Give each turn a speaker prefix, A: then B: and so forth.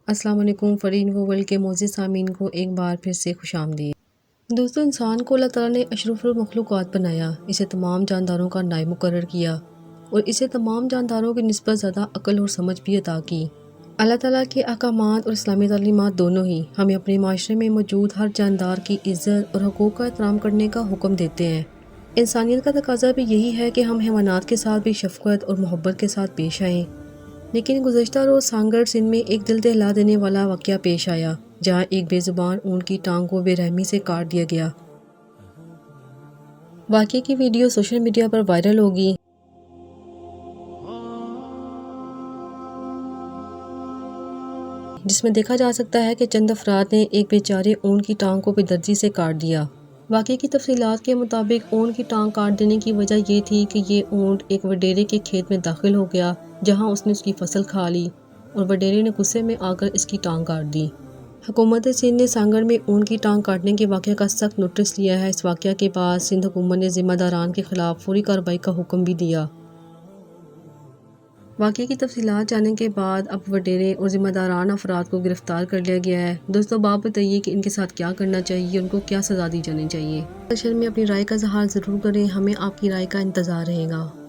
A: السلام علیکم foreign world کے معزز سامعین کو ایک بار پھر سے خوش آمدید۔ دوستو، انسان کو اللہ تعالیٰ نے اشرف المخلوقات بنایا، اسے تمام جانداروں کا نائب مقرر کیا اور اسے تمام جانداروں کی نسبت زیادہ عقل اور سمجھ بھی عطا کی۔ اللہ تعالیٰ کے احکامات اور اسلامی تعلیمات دونوں ہی ہمیں اپنے معاشرے میں موجود ہر جاندار کی عزت اور حقوق کا احترام کرنے کا حکم دیتے ہیں۔ انسانیت کا تقاضا بھی یہی ہے کہ ہم حیوانات کے ساتھ بھی شفقت اور محبت کے ساتھ پیش آئیں۔ لیکن گزشتہ روز سانگڑ سندھ میں ایک دل دہلا دینے والا واقعہ پیش آیا، جہاں ایک بے زبان اونٹ کی ٹانگ کو بے رحمی سے کاٹ دیا گیا۔ واقعے کی ویڈیو سوشل میڈیا پر وائرل ہوگی، جس میں دیکھا جا سکتا ہے کہ چند افراد نے ایک بیچارے اونٹ کی ٹانگ کو بے دردی سے کاٹ دیا۔ واقعے کی تفصیلات کے مطابق اونٹ کی ٹانگ کاٹ دینے کی وجہ یہ تھی کہ یہ اونٹ ایک وڈیرے کے کھیت میں داخل ہو گیا، جہاں اس نے اس کی فصل کھا لی اور وڈیرے نے غصے میں آ کر اس کی ٹانگ کاٹ دی۔ حکومت سندھ نے سانگڑ میں اونٹ کی ٹانگ کاٹنے کے واقعے کا سخت نوٹس لیا ہے۔ اس واقعے کے بعد سندھ حکومت نے ذمہ داران کے خلاف فوری کارروائی کا حکم بھی دیا۔ واقعے کی تفصیلات جاننے کے بعد اب وڈیرے اور ذمہ داران افراد کو گرفتار کر لیا گیا ہے۔ دوستو، آپ بتائیے کہ ان کے ساتھ کیا کرنا چاہیے، ان کو کیا سزا دی جانی چاہیے؟ سیکشن میں اپنی رائے کا اظہار ضرور کریں، ہمیں آپ کی رائے کا انتظار رہے گا۔